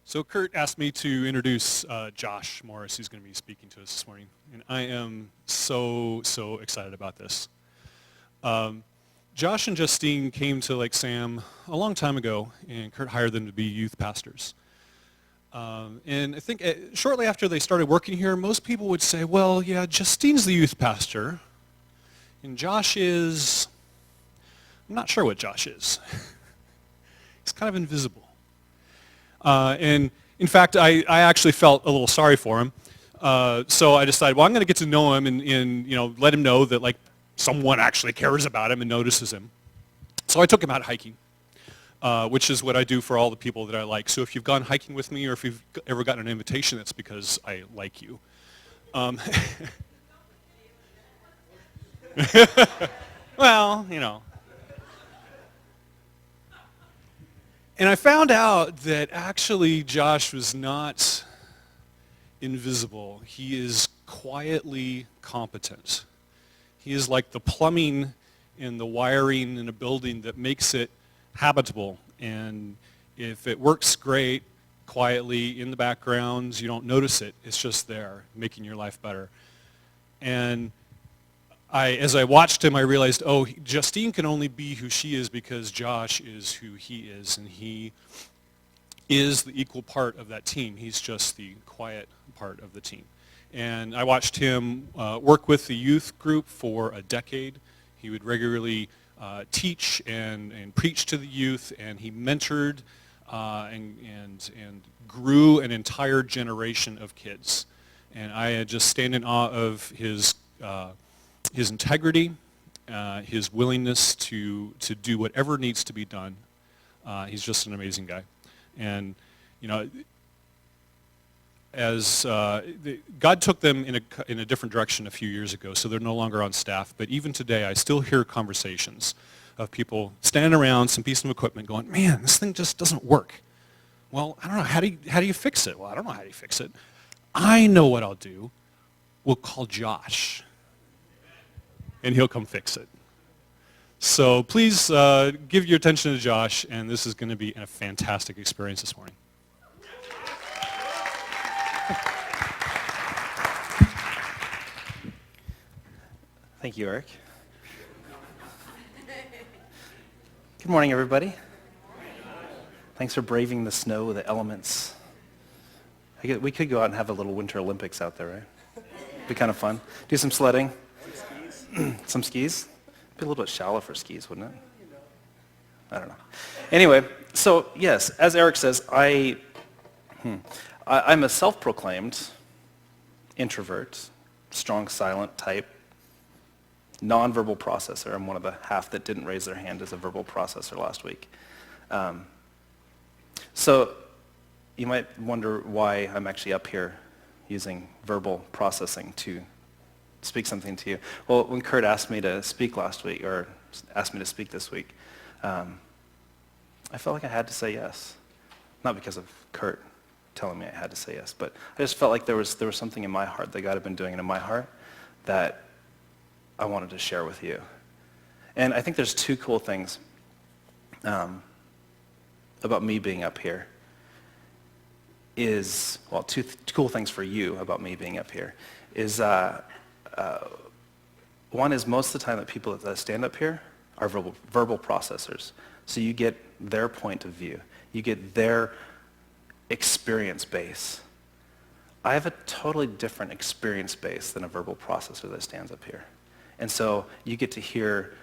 So Kurt asked me to introduce Josh Morris, who's going to be speaking to us this morning. And I am so excited about this. Josh and Justine came to Lake Sam a long time ago, and Kurt hired them to be youth pastors. And I think shortly after they started working here, most people would say, well, yeah, Justine's the youth pastor, and Josh is, I'm not sure what Josh is. He's kind of invisible. And in fact, I actually felt a little sorry for him. So I decided, well, I'm going to get to know him and let him know that like someone actually cares about him and notices him. So I took him out hiking, which is what I do for all the people that I like. So if you've gone hiking with me or if you've ever gotten an invitation, that's because I like you. Well, And I found out that actually Josh was not invisible. He is quietly competent. He is like the plumbing and the wiring in a building that makes it habitable. And if it works great, quietly in the background, you don't notice it. It's just there, making your life better. And as I watched him, I realized, Justine can only be who she is because Josh is who he is, and he is the equal part of that team. He's just the quiet part of the team. And I watched him work with the youth group for a decade. He would regularly teach and preach to the youth, and he mentored and grew an entire generation of kids. And I just stand in awe of his integrity, his willingness to do whatever needs to be done. He's just an amazing guy. And, as God took them in a different direction a few years ago, so they're no longer on staff. But even today, I still hear conversations of people standing around some piece of equipment going, man, this thing just doesn't work. Well, I don't know, how do you fix it? Well, I don't know how you fix it. I know what I'll do. We'll call Josh, and he'll come fix it. So please give your attention to Josh, and this is going to be a fantastic experience this morning. Thank you, Eric. Good morning, everybody. Thanks for braving the snow, the elements. We could go out and have a little Winter Olympics out there, right? Be kind of fun. Do some sledding. Some skis? Be a little bit shallow for skis, wouldn't it? I don't know. Anyway, so yes, as Eric says, I'm a self-proclaimed introvert, strong silent type, nonverbal processor. I'm one of the half that didn't raise their hand as a verbal processor last week. So you might wonder why I'm actually up here using verbal processing to speak something to you. Well, when Kurt asked me to speak last week, or asked me to speak this week, I felt like I had to say yes. Not because of Kurt telling me I had to say yes, but I just felt like there was something in my heart that God had been doing in my heart that I wanted to share with you. And I think there's two cool things about me being up here. Two cool things for you about me being up here is one is most of the time that people that stand up here are verbal processors. So you get their point of view. You get their experience base. I have a totally different experience base than a verbal processor that stands up here. And so you get to hear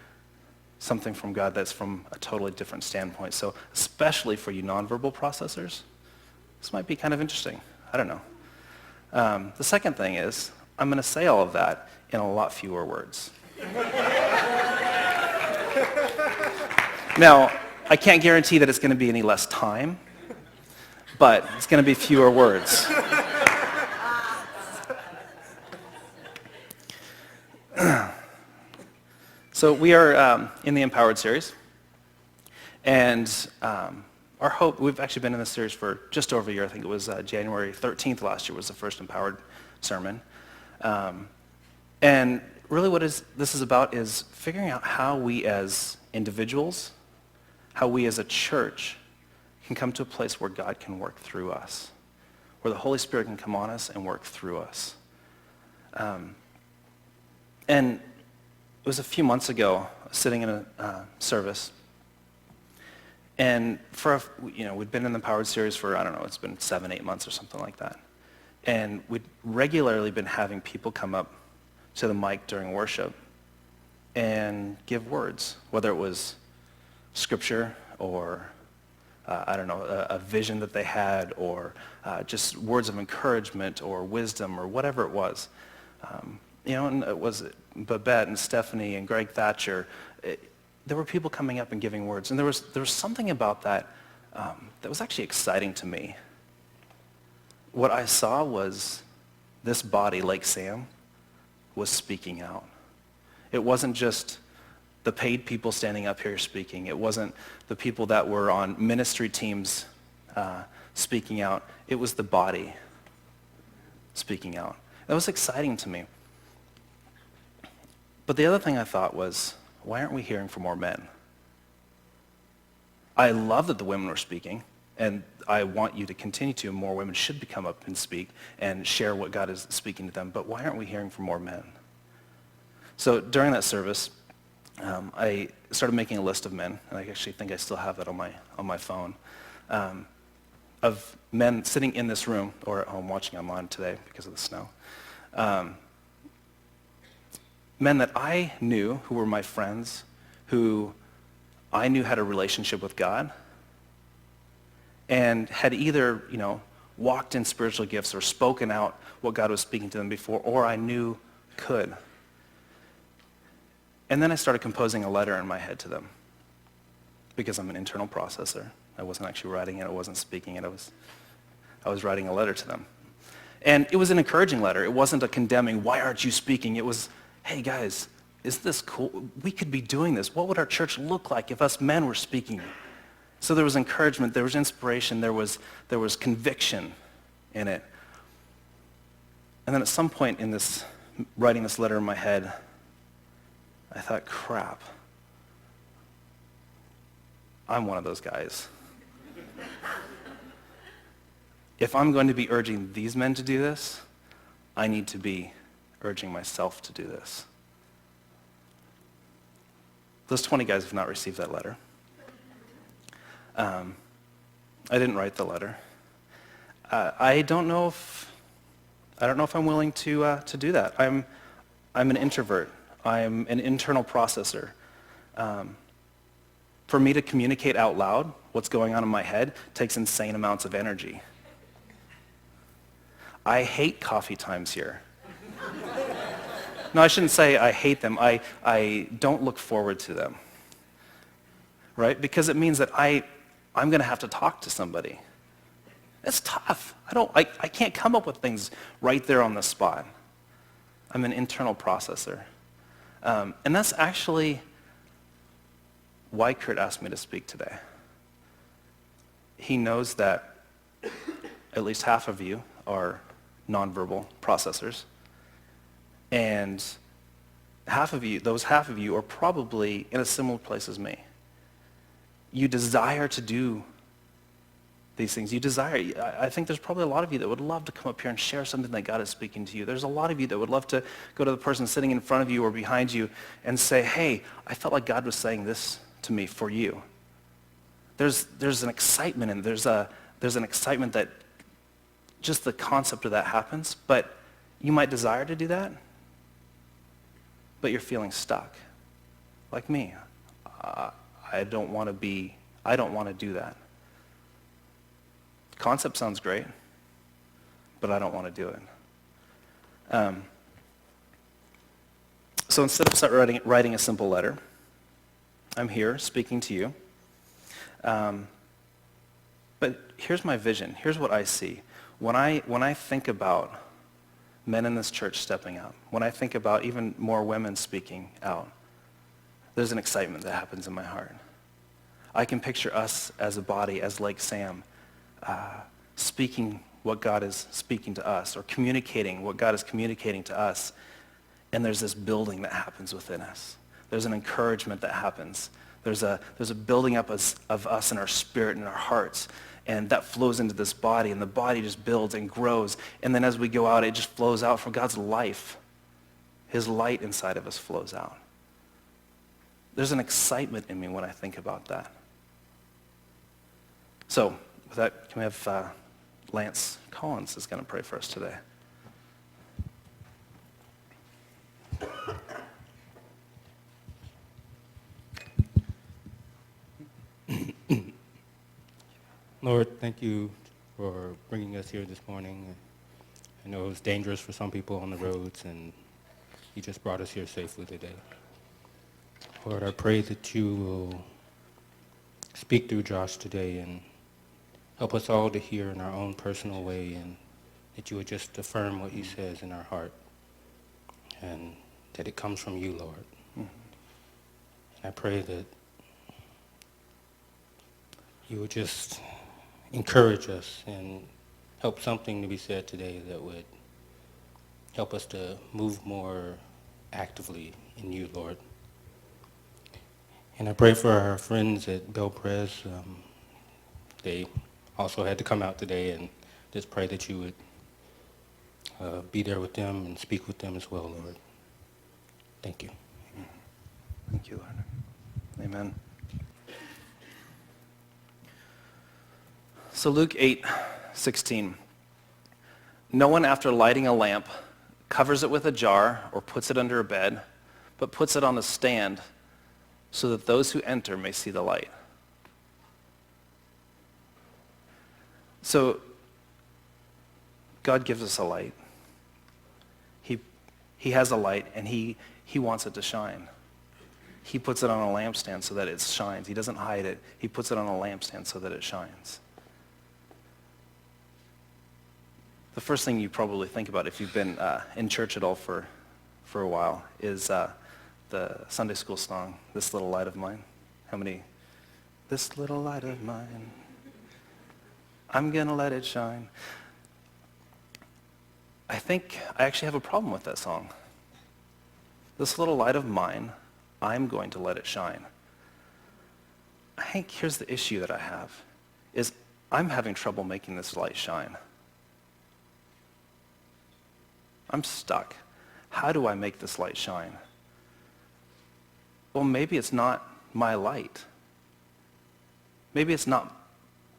something from God that's from a totally different standpoint. So especially for you nonverbal processors, this might be kind of interesting. I don't know. The second thing is, I'm going to say all of that in a lot fewer words. Now, I can't guarantee that it's going to be any less time, but it's going to be fewer words. So we are in the Empowered series, and our hope, we've actually been in this series for just over a year. I think it was January 13th last year was the first Empowered sermon. And really what this is about is figuring out how we as individuals, how we as a church can come to a place where God can work through us, where the Holy Spirit can come on us and work through us. And it was a few months ago, sitting in a service, and we'd been in the Powered series for, I don't know, it's been 7-8 months or something like that. And we'd regularly been having people come up to the mic during worship and give words, whether it was scripture or, a vision that they had, or just words of encouragement or wisdom or whatever it was. And it was Babette and Stephanie and Greg Thatcher. There were people coming up and giving words. And there was something about that that was actually exciting to me. What I saw was this body, like Sam, was speaking out. It wasn't just the paid people standing up here speaking. It wasn't the people that were on ministry teams speaking out. It was the body speaking out. That was exciting to me. But the other thing I thought was, why aren't we hearing from more men? I love that the women were speaking, and I want you to continue to. More women should come up and speak and share what God is speaking to them. But why aren't we hearing from more men? So during that service, I started making a list of men, and I actually think I still have that on my phone, of men sitting in this room or at home watching online today because of the snow. Men that I knew, who were my friends, who I knew had a relationship with God, and had either, walked in spiritual gifts or spoken out what God was speaking to them before, or I knew could. And then I started composing a letter in my head to them, because I'm an internal processor. I wasn't actually writing it, I wasn't speaking it, I was writing a letter to them. And it was an encouraging letter. It wasn't a condemning, why aren't you speaking? It was, hey guys, is this cool? We could be doing this. What would our church look like if us men were speaking? So there was encouragement, there was inspiration, there was conviction in it. And then at some point in this, writing this letter in my head, I thought, crap, I'm one of those guys. If I'm going to be urging these men to do this, I need to be urging myself to do this. Those 20 guys have not received that letter. I didn't write the letter. I don't know if I'm willing to do that. I'm an introvert. I'm an internal processor. For me to communicate out loud what's going on in my head takes insane amounts of energy. I hate coffee times here. No, I shouldn't say I hate them. I don't look forward to them, right? Because it means that I'm going to have to talk to somebody. It's tough. I can't come up with things right there on the spot. I'm an internal processor. And that's actually why Kurt asked me to speak today. He knows that at least half of you are nonverbal processors. And those half of you are probably in a similar place as me. You desire to do these things. I think there's probably a lot of you that would love to come up here and share something that God is speaking to you. There's a lot of you that would love to go to the person sitting in front of you or behind you and say, hey, I felt like God was saying this to me for you. There's an excitement and there's an excitement that just the concept of that happens, but you might desire to do that, but you're feeling stuck. Like me. I don't want to do that. Concept sounds great, but I don't want to do it. So instead of writing a simple letter, I'm here speaking to you. But here's my vision. Here's what I see. When I think about men in this church stepping up, when I think about even more women speaking out, there's an excitement that happens in my heart. I can picture us as a body, as Lake Sam, speaking what God is speaking to us, or communicating what God is communicating to us, and there's this building that happens within us. There's an encouragement that happens. There's a building up of us in our spirit and our hearts. And that flows into this body, and the body just builds and grows. And then as we go out, it just flows out from God's life. His light inside of us flows out. There's an excitement in me when I think about that. So, with that, can we have Lance Collins is going to pray for us today. Lord, thank you for bringing us here this morning. I know it was dangerous for some people on the roads, and you just brought us here safely today. Lord, I pray that you will speak through Josh today and help us all to hear in our own personal way, and that you would just affirm what he says in our heart, and that it comes from you, Lord. And I pray that you would just encourage us and help something to be said today that would help us to move more actively in you, Lord. And I pray for our friends at Bel Prez. They also had to come out today, and just pray that you would be there with them and speak with them as well, Lord. Thank you. Thank you, Lord. Amen. So Luke 8:16. No one after lighting a lamp covers it with a jar or puts it under a bed, but puts it on a stand so that those who enter may see the light. So God gives us a light. He has a light, and he wants it to shine. He puts it on a lampstand so that it shines. He doesn't hide it. He puts it on a lampstand so that it shines. The first thing you probably think about if you've been in church at all for a while is the Sunday school song, This Little Light of Mine. How many? This little light of mine, I'm going to let it shine. I think I actually have a problem with that song. This little light of mine, I'm going to let it shine. I think here's the issue that I have, is I'm having trouble making this light shine. I'm stuck. How do I make this light shine? Well, maybe it's not my light. Maybe it's not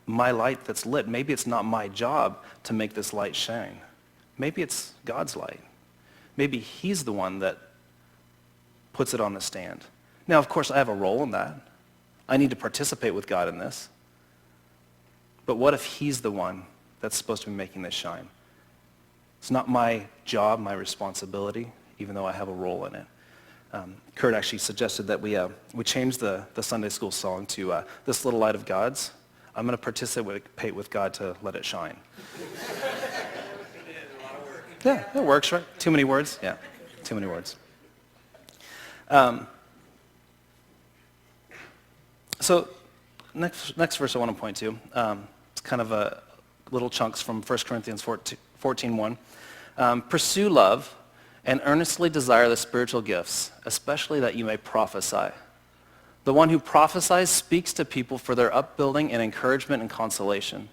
my light that's lit. Maybe it's not my job to make this light shine. Maybe it's God's light. Maybe he's the one that puts it on the stand. Now, of course, I have a role in that. I need to participate with God in this. But what if he's the one that's supposed to be making this shine? It's not my job, my responsibility, even though I have a role in it. Kurt actually suggested that we change the Sunday school song to This Little Light of God's. I'm going to participate with God to let it shine. Yeah, it works, right? Too many words? Yeah, too many words. So next verse I want to point to, it's kind of a little chunks from 1 Corinthians 14:1. Pursue love and earnestly desire the spiritual gifts, especially that you may prophesy. The one who prophesies speaks to people for their upbuilding and encouragement and consolation.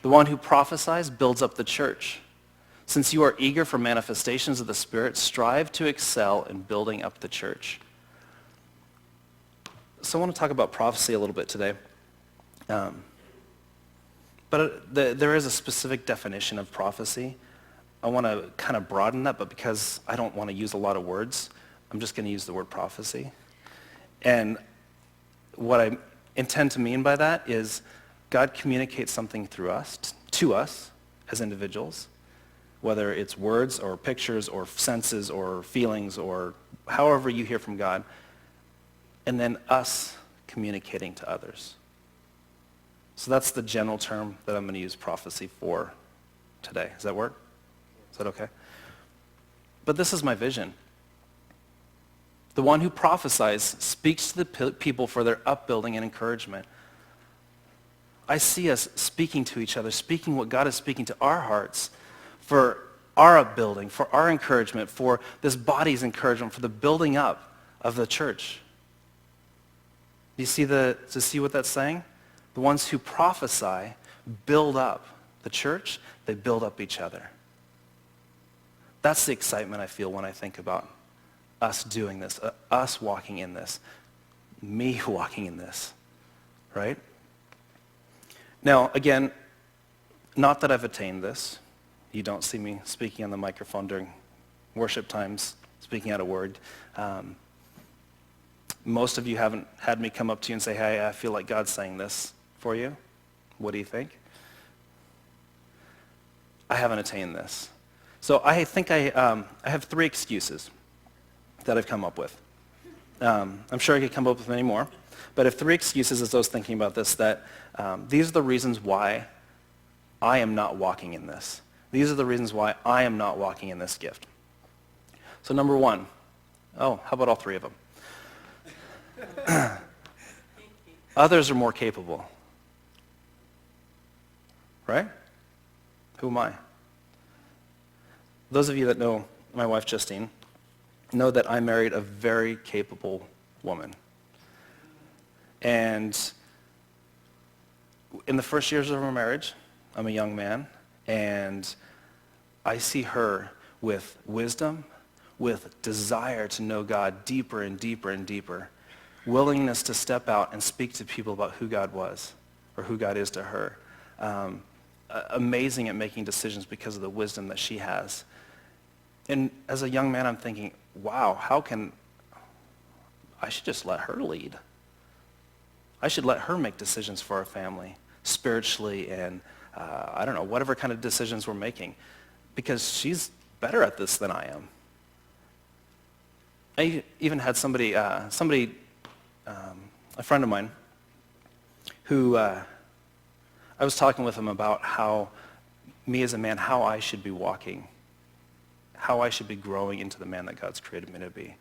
The one who prophesies builds up the church. Since you are eager for manifestations of the Spirit, strive to excel in building up the church. So I want to talk about prophecy a little bit today. But there is a specific definition of prophecy. I want to kind of broaden that, but because I don't want to use a lot of words, I'm just going to use the word prophecy. And what I intend to mean by that is God communicates something through us, to us as individuals, whether it's words or pictures or senses or feelings or however you hear from God, and then us communicating to others. So that's the general term that I'm going to use prophecy for today. Does that work? Is that okay? But this is my vision. The one who prophesies speaks to the people for their upbuilding and encouragement. I see us speaking to each other, speaking what God is speaking to our hearts for our upbuilding, for our encouragement, for this body's encouragement, for the building up of the church. Do you see what that's saying? The ones who prophesy build up the church. They build up each other. That's the excitement I feel when I think about us doing this, us walking in this, me walking in this, right? Now, again, not that I've attained this. You don't see me speaking on the microphone during worship times, speaking out a word. Most of you haven't had me come up to you and say, hey, I feel like God's saying this for you. What do you think? I haven't attained this. So I think I have 3 excuses that I've come up with. I'm sure I could come up with many more, but I have 3 excuses as I was thinking about this that these are the reasons why I am not walking in this. These are the reasons why I am not walking in this gift. So number 1, how about all 3 of them? Others are more capable. Right? Who am I? Those of you that know my wife, Justine, know that I married a very capable woman. And in the first years of our marriage, I'm a young man, and I see her with wisdom, with desire to know God deeper and deeper and deeper, willingness to step out and speak to people about who God was or who God is to her. Amazing at making decisions because of the wisdom that she has. And as a young man, I'm thinking, wow, I should just let her lead. I should let her make decisions for our family, spiritually and, I don't know, whatever kind of decisions we're making, because she's better at this than I am. I even had a friend of mine, who I was talking with him about how me as a man, how I should be walking, how I should be growing into the man that God's created me to be.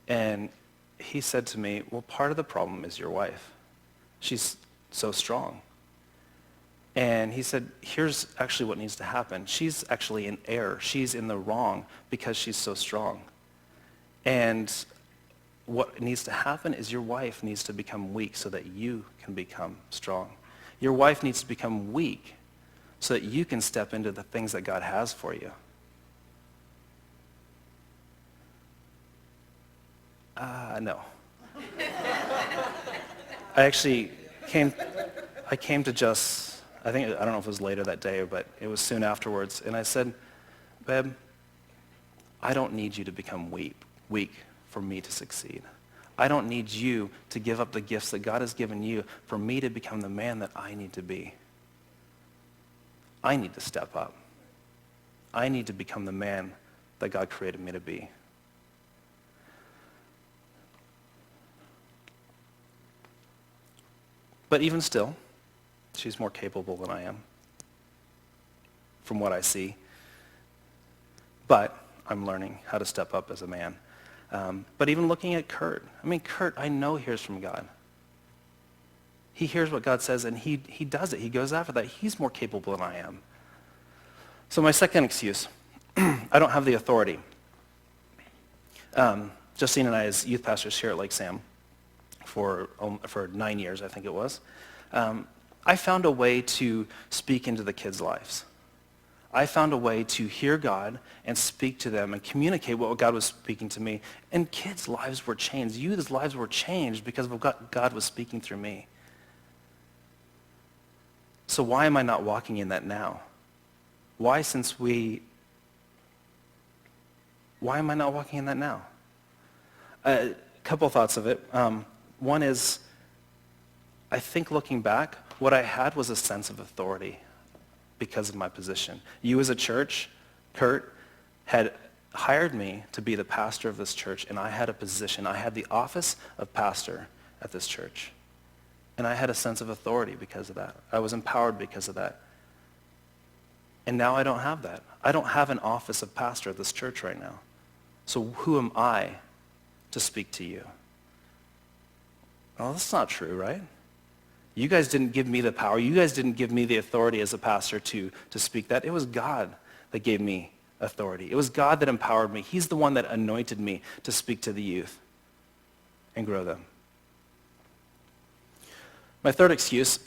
And he said to me, well, part of the problem is your wife. She's so strong. And he said, here's actually what needs to happen. She's actually in error. She's in the wrong because she's so strong. And what needs to happen is your wife needs to become weak so that you can become strong. Your wife needs to become weak so that you can step into the things that God has for you. No. I came to Jess, I don't know if it was later that day, but it was soon afterwards, and I said, babe, I don't need you to become weak for me to succeed. I don't need you to give up the gifts that God has given you for me to become the man that I need to be. I need to step up. I need to become the man that God created me to be. But even still, she's more capable than I am, from what I see. But I'm learning how to step up as a man. But even looking at Kurt, Kurt, I know hears from God. He hears what God says, and he does it. He goes after that. He's more capable than I am. So my second excuse, I don't have the authority. Justine and I, as youth pastors here at Lake Sam, for 9 years, I think it was, I found a way to speak into the kids' lives. I found a way to hear God and speak to them and communicate what God was speaking to me. And kids' lives were changed. Youth's lives were changed because of what God was speaking through me. So why am I not walking in that now? Why am I not walking in that now? A couple thoughts of it. One is, I think looking back, what I had was a sense of authority because of my position. You as a church, Kurt, had hired me to be the pastor of this church, and I had a position. I had the office of pastor at this church. And I had a sense of authority because of that. I was empowered because of that. And now I don't have that. I don't have an office of pastor at this church right now. So who am I to speak to you? Well, that's not true, right? You guys didn't give me the power. You guys didn't give me the authority as a pastor to speak that. It was God that gave me authority. It was God that empowered me. He's the one that anointed me to speak to the youth and grow them. My third excuse,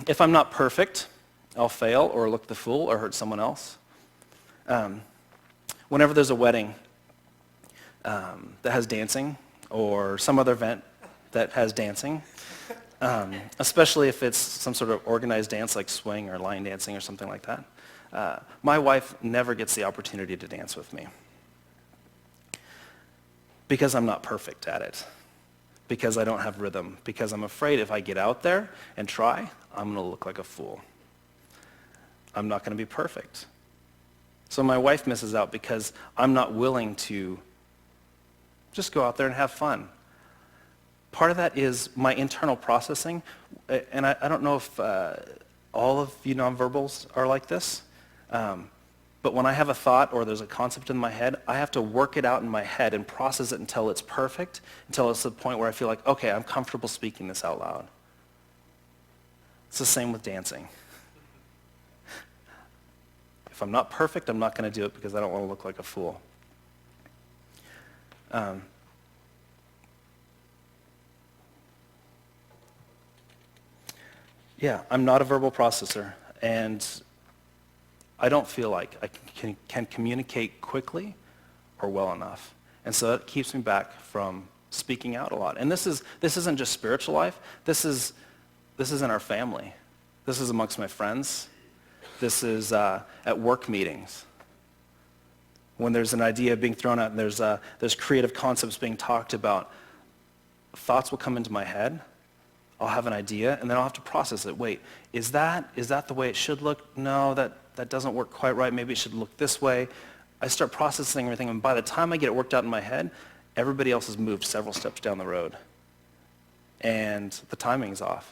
if I'm not perfect, I'll fail or look the fool or hurt someone else. Whenever there's a wedding that has dancing or some other event that has dancing, especially if it's some sort of organized dance like swing or line dancing or something like that, my wife never gets the opportunity to dance with me because I'm not perfect at it, because I don't have rhythm, because I'm afraid if I get out there and try, I'm going to look like a fool. I'm not going to be perfect. So my wife misses out because I'm not willing to just go out there and have fun. Part of that is my internal processing, and I don't know if all of you nonverbals are like this, but when I have a thought or there's a concept in my head, I have to work it out in my head and process it until it's perfect, until it's the point where I feel like, okay, I'm comfortable speaking this out loud. It's the same with dancing. If I'm not perfect, I'm not going to do it because I don't want to look like a fool. Yeah, I'm not a verbal processor, and I don't feel like I can communicate quickly or well enough. And so that keeps me back from speaking out a lot. And this isn't just spiritual life. This is in our family. This is amongst my friends. This is at work meetings. When there's an idea being thrown out and there's creative concepts being talked about, thoughts will come into my head. I'll have an idea, and then I'll have to process it. Wait, is that the way it should look? No, that doesn't work quite right. Maybe it should look this way. I start processing everything, and by the time I get it worked out in my head, everybody else has moved several steps down the road, and the timing's off.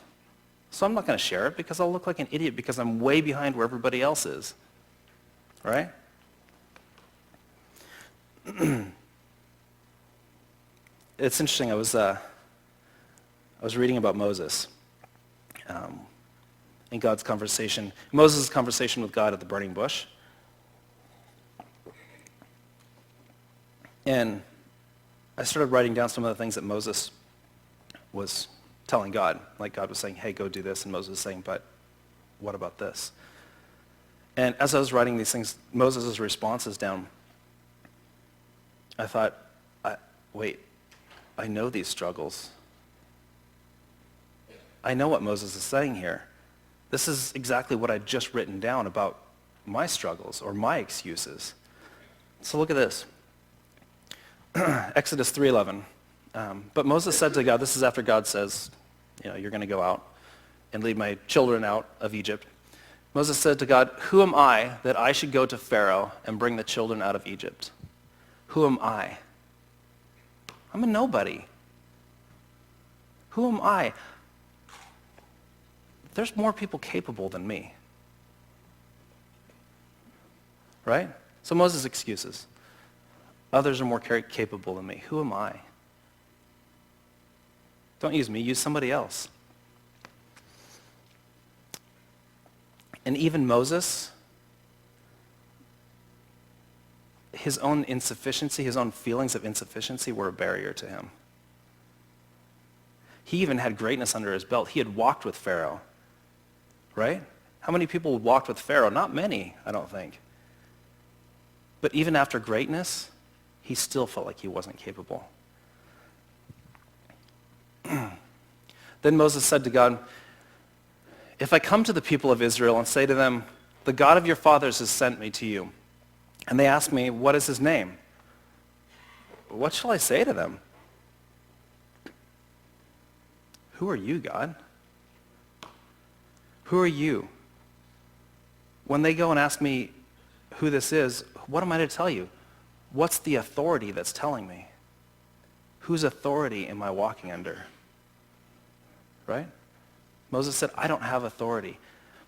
So I'm not going to share it because I'll look like an idiot because I'm way behind where everybody else is, right? It's interesting. I was reading about Moses in God's conversation, Moses' conversation with God at the burning bush. And I started writing down some of the things that Moses was telling God. Like God was saying, hey, go do this. And Moses was saying, but what about this? And as I was writing these things, Moses' responses down, I thought, wait, I know these struggles. I know what Moses is saying here. This is exactly what I'd just written down about my struggles or my excuses. So look at this. Exodus 3:11. But Moses said to God, this is after God says, you're going to go out and lead my children out of Egypt. Moses said to God, who am I that I should go to Pharaoh and bring the children out of Egypt? Who am I? I'm a nobody. Who am I? There's more people capable than me. Right? So Moses' excuses. Others are more capable than me. Who am I? Don't use me, use somebody else. And even Moses, his own insufficiency, his own feelings of insufficiency were a barrier to him. He even had greatness under his belt. He had walked with Pharaoh, right? How many people walked with Pharaoh? Not many, I don't think. But even after greatness, he still felt like he wasn't capable. Then Moses said to God, if I come to the people of Israel and say to them, the God of your fathers has sent me to you, and they ask me, what is his name? What shall I say to them? Who are you, God? Who are you? When they go and ask me who this is, what am I to tell you? What's the authority that's telling me? Whose authority am I walking under? Right? Moses said, I don't have authority.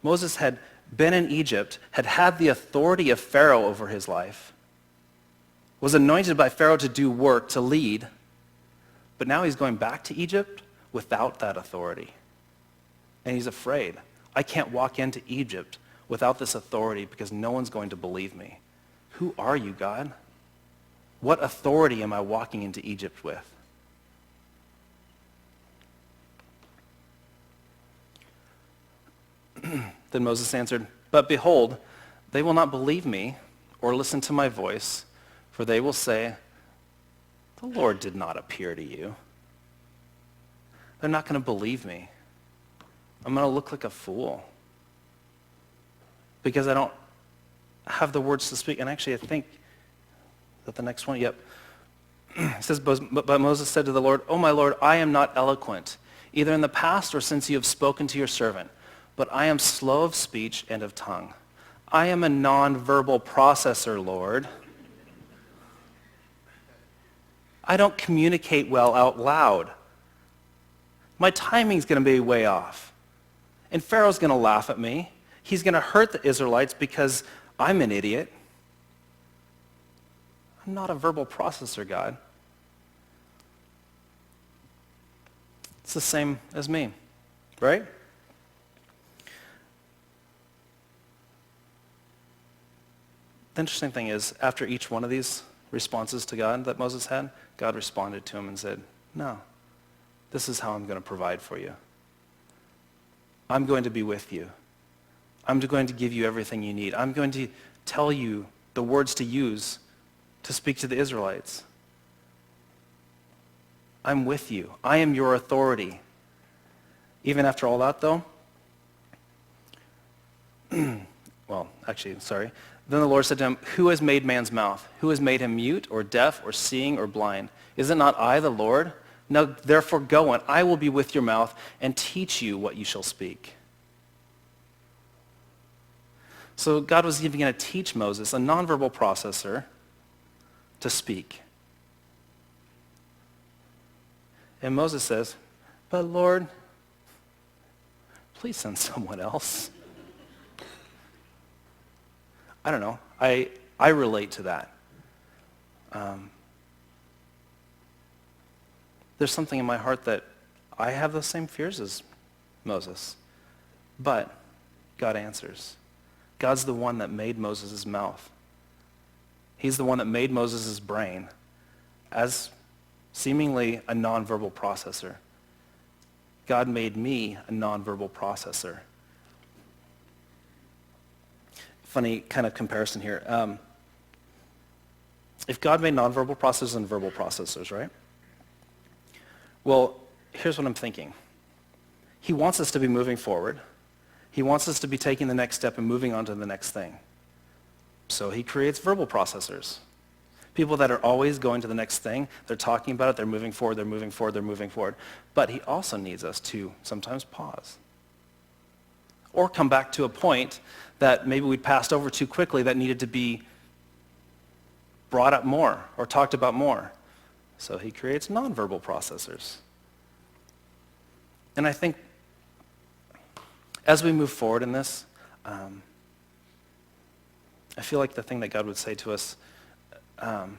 Moses had been in Egypt, had had the authority of Pharaoh over his life, was anointed by Pharaoh to do work, to lead, but now he's going back to Egypt without that authority. And he's afraid. I can't walk into Egypt without this authority because no one's going to believe me. Who are you, God? What authority am I walking into Egypt with? Then Moses answered, "But behold, they will not believe me or listen to my voice, for they will say, 'The Lord did not appear to you.'" They're not going to believe me. I'm going to look like a fool because I don't have the words to speak. And actually, I think that the next one, yep. It says, "But Moses said to the Lord, 'Oh, my Lord, I am not eloquent, either in the past or since you have spoken to your servant, but I am slow of speech and of tongue. I am a non-verbal processor, Lord. I don't communicate well out loud. My timing's going to be way off. And Pharaoh's going to laugh at me. He's going to hurt the Israelites because I'm an idiot. I'm not a verbal processor, God.'" It's the same as me, right? The interesting thing is, after each one of these responses to God that Moses had, God responded to him and said, "No, this is how I'm going to provide for you. I'm going to be with you. I'm going to give you everything you need. I'm going to tell you the words to use to speak to the Israelites. I'm with you. I am your authority." Even after all that, though, well, actually, sorry. Then the Lord said to him, "Who has made man's mouth? Who has made him mute or deaf or seeing or blind? Is it not I, the Lord? Now therefore go, and I will be with your mouth and teach you what you shall speak." So God was even going to teach Moses, a nonverbal processor, to speak. And Moses says, "But Lord, please send someone else." I don't know. I relate to that. There's something in my heart that I have those same fears as Moses. But God answers. God's the one that made Moses' mouth. He's the one that made Moses' brain as seemingly a nonverbal processor. God made me a nonverbal processor. Funny kind of comparison here. If God made nonverbal processors and verbal processors, right? Well, here's what I'm thinking. He wants us to be moving forward. He wants us to be taking the next step and moving on to the next thing. So he creates verbal processors. People that are always going to the next thing. They're talking about it. They're moving forward. They're moving forward. They're moving forward. But he also needs us to sometimes pause. Or come back to a point that maybe we passed over too quickly that needed to be brought up more or talked about more. So he creates nonverbal processors. And I think as we move forward in this, I feel like the thing that God would say to us, I'm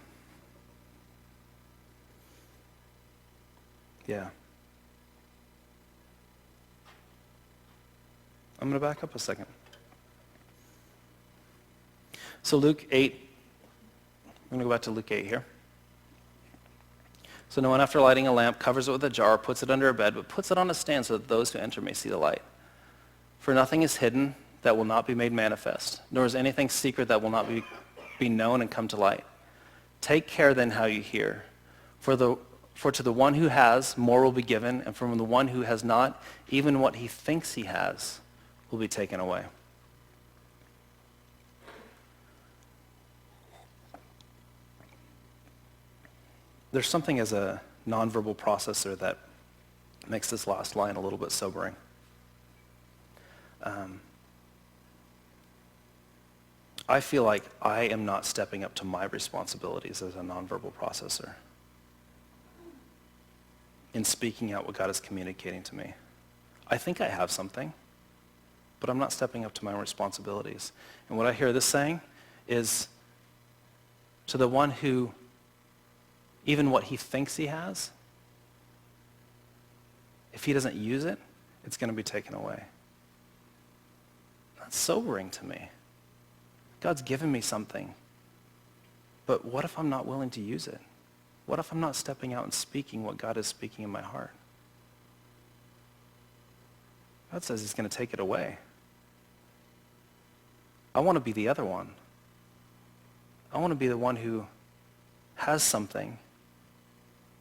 going to back up a second. So Luke 8, I'm going to go back to Luke 8 here. "So no one, after lighting a lamp, covers it with a jar, puts it under a bed, but puts it on a stand so that those who enter may see the light. For nothing is hidden that will not be made manifest, nor is anything secret that will not be known and come to light. Take care then how you hear. For to the one who has, more will be given, and from the one who has not, even what he thinks he has will be taken away." There's something as a nonverbal processor that makes this last line a little bit sobering. I feel like I am not stepping up to my responsibilities as a nonverbal processor in speaking out what God is communicating to me. I think I have something, but I'm not stepping up to my responsibilities. And what I hear this saying is, to the one who, even what he thinks he has, if he doesn't use it, it's going to be taken away. That's sobering to me. God's given me something, but what if I'm not willing to use it? What if I'm not stepping out and speaking what God is speaking in my heart? God says he's going to take it away. I want to be the other one. I want to be the one who has something,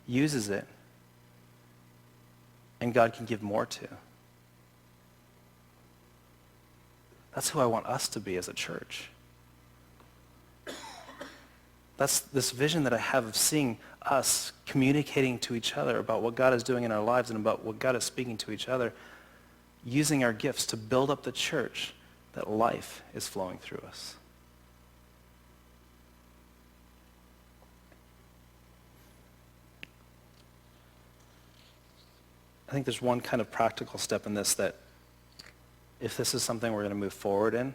uses it, and God can give more to. That's who I want us to be as a church. That's this vision that I have of seeing us communicating to each other about what God is doing in our lives and about what God is speaking to each other, using our gifts to build up the church, that life is flowing through us. I think there's one kind of practical step in this that if this is something we're going to move forward in,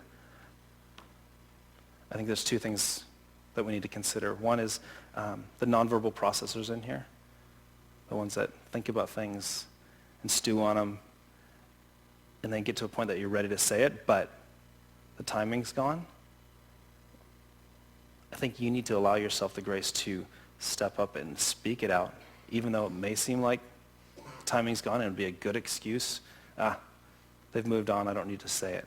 I think there's two things that we need to consider. One is the nonverbal processors in here, the ones that think about things and stew on them and then get to a point that you're ready to say it, but the timing's gone. I think you need to allow yourself the grace to step up and speak it out, even though it may seem like timing's gone and it'd be a good excuse. They've moved on, I don't need to say it.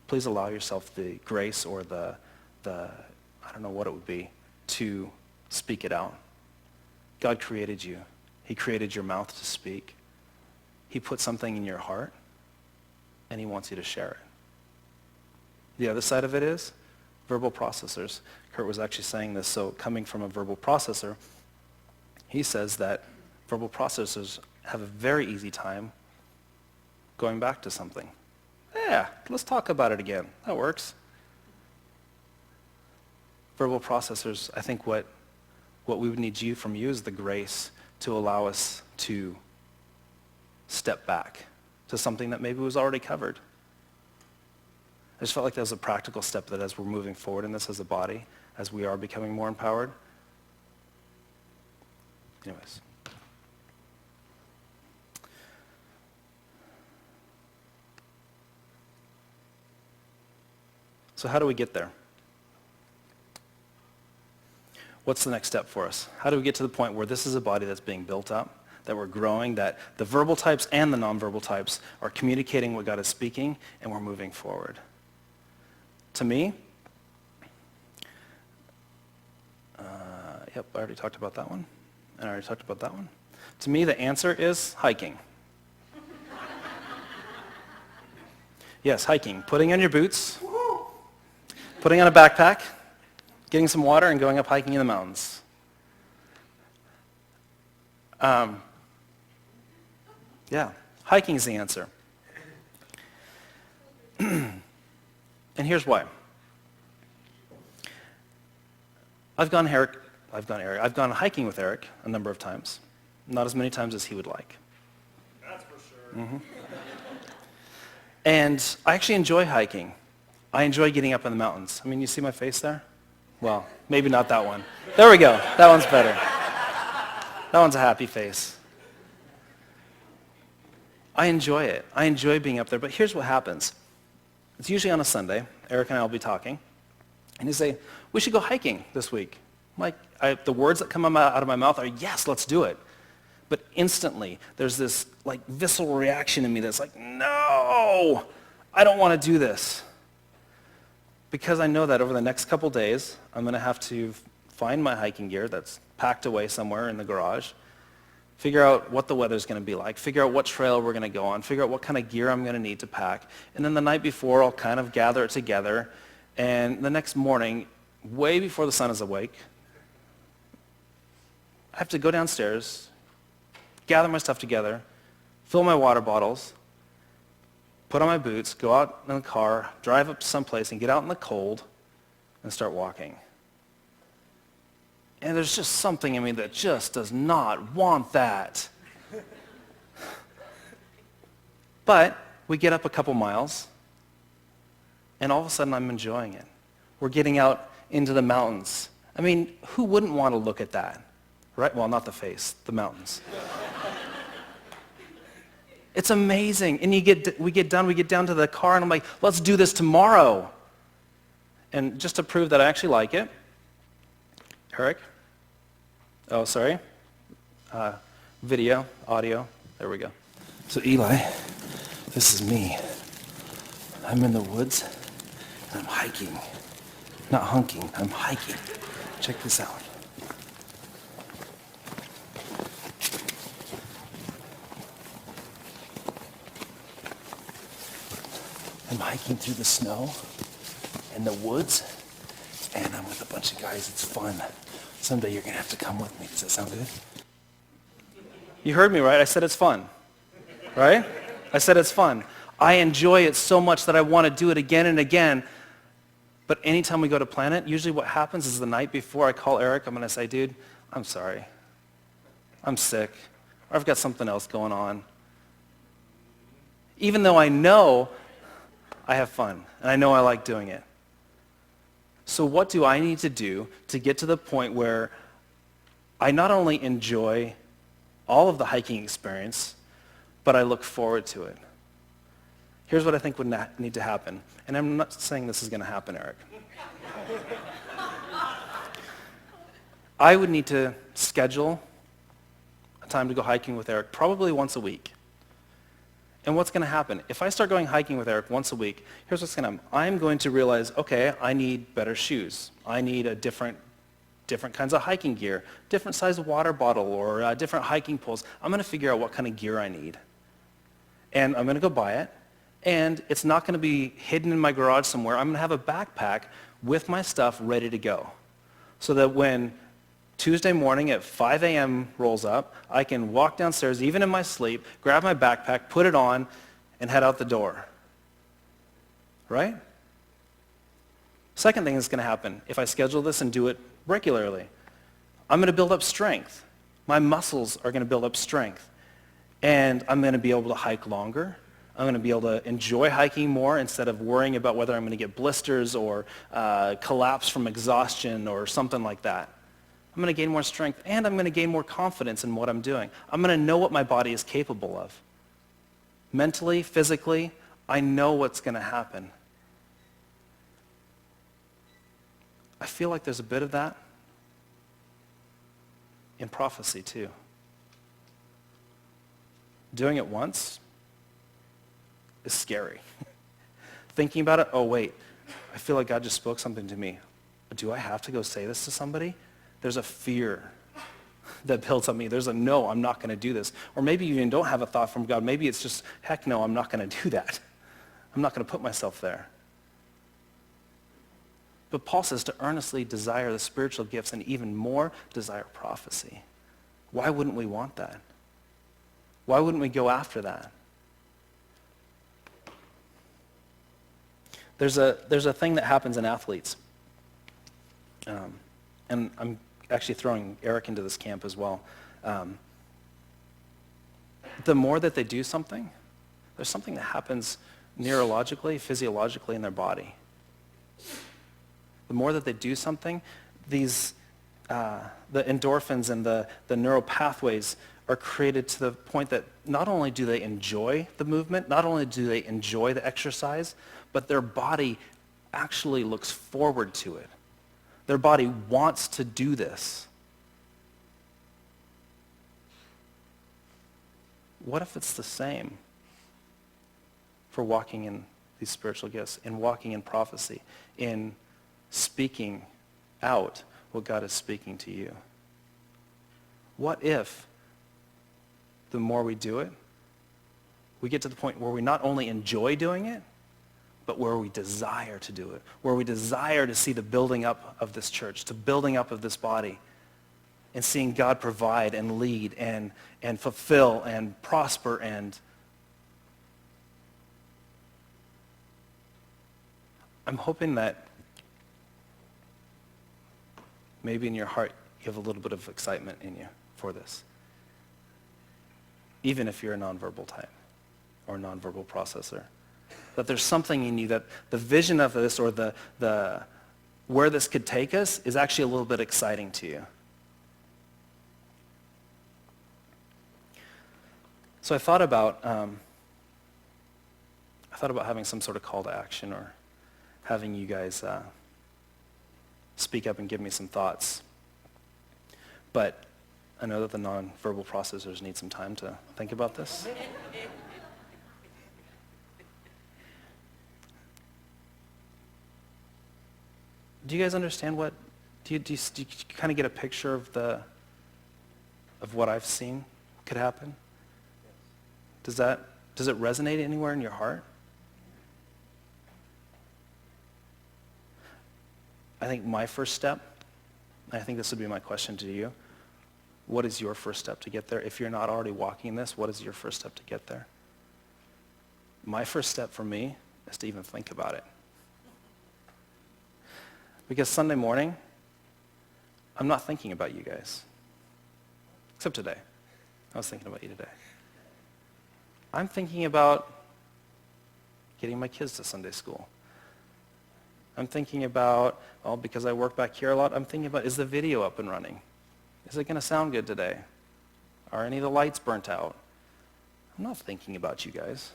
Please allow yourself the grace or the I don't know what it would be, to speak it out. God created you. He created your mouth to speak. He put something in your heart, and he wants you to share it. The other side of it is verbal processors. Kurt was actually saying this, so coming from a verbal processor, he says that verbal processors have a very easy time going back to something. Yeah, let's talk about it again. That works. Verbal processors, I think what we would need from you is the grace to allow us to step back to something that maybe was already covered. I just felt like that was a practical step that as we're moving forward in this as a body, as we are becoming more empowered. Anyways. So how do we get there? What's the next step for us? How do we get to the point where this is a body that's being built up, that we're growing, that the verbal types and the nonverbal types are communicating what God is speaking, and we're moving forward? To me, I already talked about that one. And I already talked about that one. To me, the answer is hiking. Yes, hiking. Putting on your boots, putting on a backpack, getting some water, and going up hiking in the mountains. Yeah, hiking is the answer. And here's why. I've gone hiking with Eric a number of times. Not as many times as he would like. That's for sure. Mm-hmm. And I actually enjoy hiking. I enjoy getting up in the mountains. I mean, you see my face there? Well, maybe not that one. There we go. That one's better. That one's a happy face. I enjoy it. I enjoy being up there. But here's what happens. It's usually on a Sunday. Eric and I will be talking. And he'll say, we should go hiking this week. I'm like, the words that come out of my mouth are, yes, let's do it. But instantly, there's this visceral reaction in me that's like, no, I don't want to do this. Because I know that over the next couple days, I'm going to have to find my hiking gear that's packed away somewhere in the garage, figure out what the weather's going to be like, figure out what trail we're going to go on, figure out what kind of gear I'm going to need to pack. And then the night before, I'll kind of gather it together. And the next morning, way before the sun is awake, I have to go downstairs, gather my stuff together, fill my water bottles, put on my boots, go out in the car, drive up to someplace and get out in the cold and start walking. And there's just something in me that just does not want that. But we get up a couple miles and all of a sudden I'm enjoying it. We're getting out into the mountains. I mean, who wouldn't want to look at that? Right? Well, not the face, the mountains. It's amazing. And we get down to the car and I'm like, let's do this tomorrow. And just to prove that I actually like it, Eric, video, audio, there we go. So Eli, this is me. I'm in the woods I'm hiking. Not hunking, I'm hiking. Check this out. I'm hiking through the snow and the woods, and I'm with a bunch of guys. It's fun. Someday you're gonna have to come with me. Does that sound good? You heard me, right? I said it's fun, right? I said it's fun. I enjoy it so much that I want to do it again and again. But anytime we go to plan it, usually what happens is the night before I call Eric, I'm going to say, dude, I'm sorry. I'm sick. Or I've got something else going on. Even though I know I have fun and I know I like doing it. So what do I need to do to get to the point where I not only enjoy all of the hiking experience, but I look forward to it? Here's what I think would need to happen. And I'm not saying this is going to happen, Eric. I would need to schedule a time to go hiking with Eric probably once a week. And what's going to happen? If I start going hiking with Eric once a week, here's what's going to happen. I'm going to realize, okay, I need better shoes. I need a different kinds of hiking gear, different size water bottle, or different hiking poles. I'm going to figure out what kind of gear I need. And I'm going to go buy it. And it's not going to be hidden in my garage somewhere. I'm going to have a backpack with my stuff ready to go. So that when Tuesday morning at 5 a.m. rolls up, I can walk downstairs, even in my sleep, grab my backpack, put it on, and head out the door. Right? Second thing that's going to happen, if I schedule this and do it regularly, I'm going to build up strength. My muscles are going to build up strength. And I'm going to be able to hike longer. I'm going to be able to enjoy hiking more instead of worrying about whether I'm going to get blisters or collapse from exhaustion or something like that. I'm going to gain more strength, and I'm going to gain more confidence in what I'm doing. I'm going to know what my body is capable of. Mentally, physically, I know what's going to happen. I feel like there's a bit of that in prophecy too. Doing it once is scary. Thinking about it, oh wait, I feel like God just spoke something to me. Do I have to go say this to somebody? There's a fear that builds on me. There's a no, I'm not going to do this. Or maybe you even don't have a thought from God. Maybe it's just, heck no, I'm not going to do that. I'm not going to put myself there. But Paul says to earnestly desire the spiritual gifts and even more desire prophecy. Why wouldn't we want that? Why wouldn't we go after that? There's a thing that happens in athletes. And I'm actually throwing Eric into this camp as well. The more that they do something, there's something that happens neurologically, physiologically in their body. The more that they do something, the endorphins and the neural pathways are created to the point that not only do they enjoy the movement, not only do they enjoy the exercise, but their body actually looks forward to it. Their body wants to do this. What if it's the same for walking in these spiritual gifts, in walking in prophecy, in speaking out what God is speaking to you? What if the more we do it, we get to the point where we not only enjoy doing it, but where we desire to do it, where we desire to see the building up of this church, the building up of this body, and seeing God provide and lead and fulfill and prosper and I'm hoping that maybe in your heart you have a little bit of excitement in you for this. Even if you're a nonverbal type or nonverbal processor. That there's something in you that the vision of this or the where this could take us is actually a little bit exciting to you. So I thought about having some sort of call to action or having you guys speak up and give me some thoughts. But I know that the nonverbal processors need some time to think about this. Do you guys understand what, do you kind of get a picture of what I've seen could happen? Does it resonate anywhere in your heart? I think my first step, I think this would be my question to you, what is your first step to get there? If you're not already walking this, what is your first step to get there? My first step for me is to even think about it. Because Sunday morning, I'm not thinking about you guys. Except today. I was thinking about you today. I'm thinking about getting my kids to Sunday school. I'm thinking about, well, because I work back here a lot, I'm thinking about, is the video up and running? Is it going to sound good today? Are any of the lights burnt out? I'm not thinking about you guys.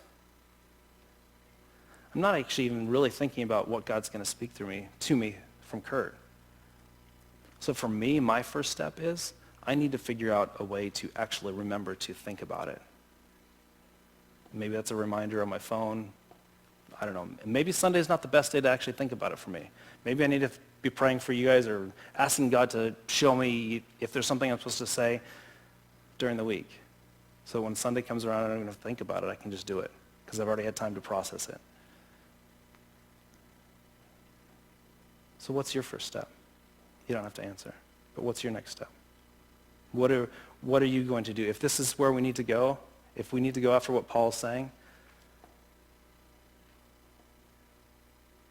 I'm not actually even really thinking about what God's going to speak to me from Kurt. So for me, my first step is I need to figure out a way to actually remember to think about it. Maybe that's a reminder on my phone. I don't know. Maybe Sunday's not the best day to actually think about it for me. Maybe I need to be praying for you guys or asking God to show me if there's something I'm supposed to say during the week. So when Sunday comes around and I'm going to think about it, I can just do it because I've already had time to process it. So what's your first step? You don't have to answer. But what's your next step? What are you going to do? If this is where we need to go, if we need to go after what Paul's saying,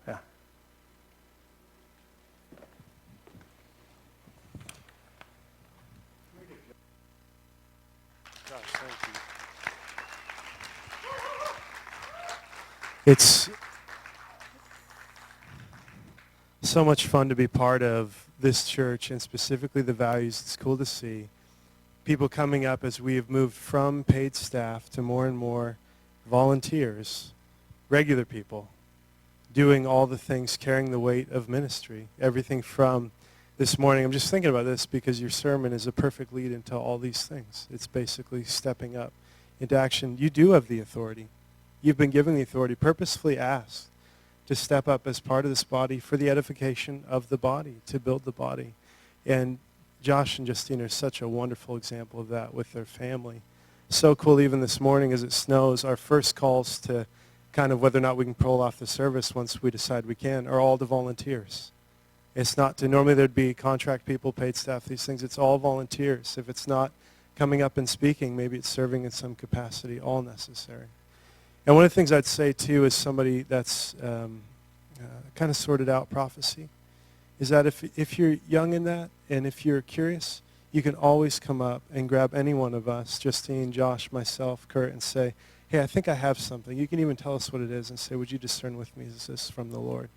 yeah. Gosh, thank you. It's so much fun to be part of this church and specifically the values. It's cool to see people coming up as we have moved from paid staff to more and more volunteers, regular people, doing all the things, carrying the weight of ministry. Everything from this morning, I'm just thinking about this because your sermon is a perfect lead into all these things. It's basically stepping up into action. You do have the authority. You've been given the authority, purposefully asked to step up as part of this body for the edification of the body, to build the body. And Josh and Justina are such a wonderful example of that with their family. So cool, even this morning as it snows, our first calls to kind of whether or not we can pull off the service once we decide we can are all to volunteers. It's not to, normally there'd be contract people, paid staff, these things. It's all volunteers. If it's not coming up and speaking, maybe it's serving in some capacity, all necessary. And one of the things I'd say, too, as somebody that's kind of sorted out prophecy, is that if you're young in that and if you're curious, you can always come up and grab any one of us, Justine, Josh, myself, Kurt, and say, hey, I think I have something. You can even tell us what it is and say, would you discern with me, is this from the Lord?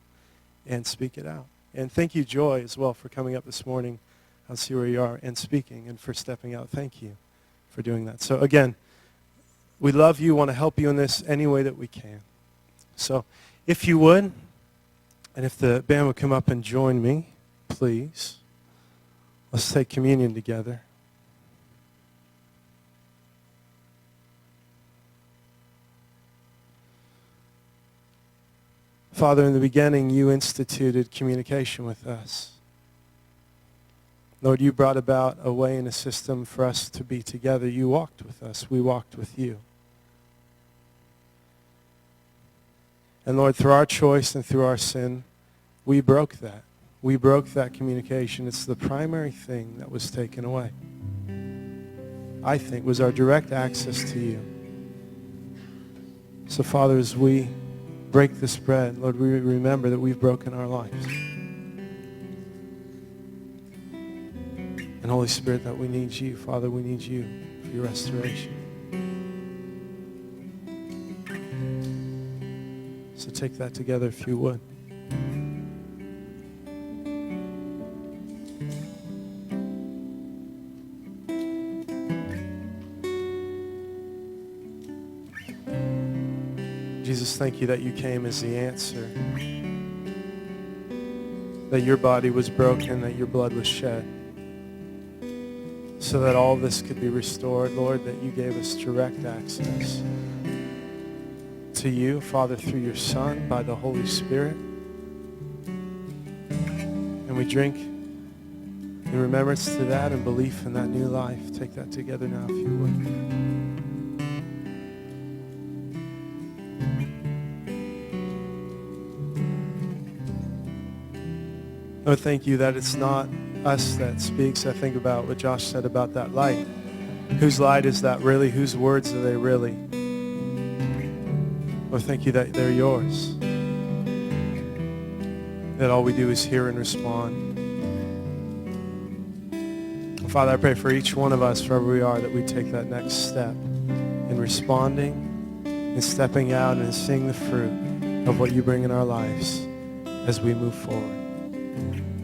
And speak it out. And thank you, Joy, as well, for coming up this morning. I'll see where you are, and speaking, and for stepping out. Thank you for doing that. So again, we love you, want to help you in this any way that we can. So if you would, and if the band would come up and join me, please, let's take communion together. Father, in the beginning, you instituted communication with us. Lord, you brought about a way and a system for us to be together. You walked with us. We walked with you. And Lord, through our choice and through our sin, we broke that. We broke that communication. It's the primary thing that was taken away. I think was our direct access to you. So Father, as we break this bread, Lord, we remember that we've broken our lives. And Holy Spirit, that we need you. Father, we need you for your restoration. So take that together if you would. Jesus, thank you that you came as the answer. That your body was broken, that your blood was shed. So that all this could be restored, Lord, that you gave us direct access to you, Father, through your Son, by the Holy Spirit. we drink in remembrance to that and belief in that new life. Take that together now, if you would. Lord, thank you that it's not us that speaks. I think about what Josh said about that light. Whose light is that really? Whose words are they really? Lord, thank you that they're yours. That all we do is hear and respond. Father, I pray for each one of us, wherever we are, that we take that next step in responding and stepping out and seeing the fruit of what you bring in our lives as we move forward.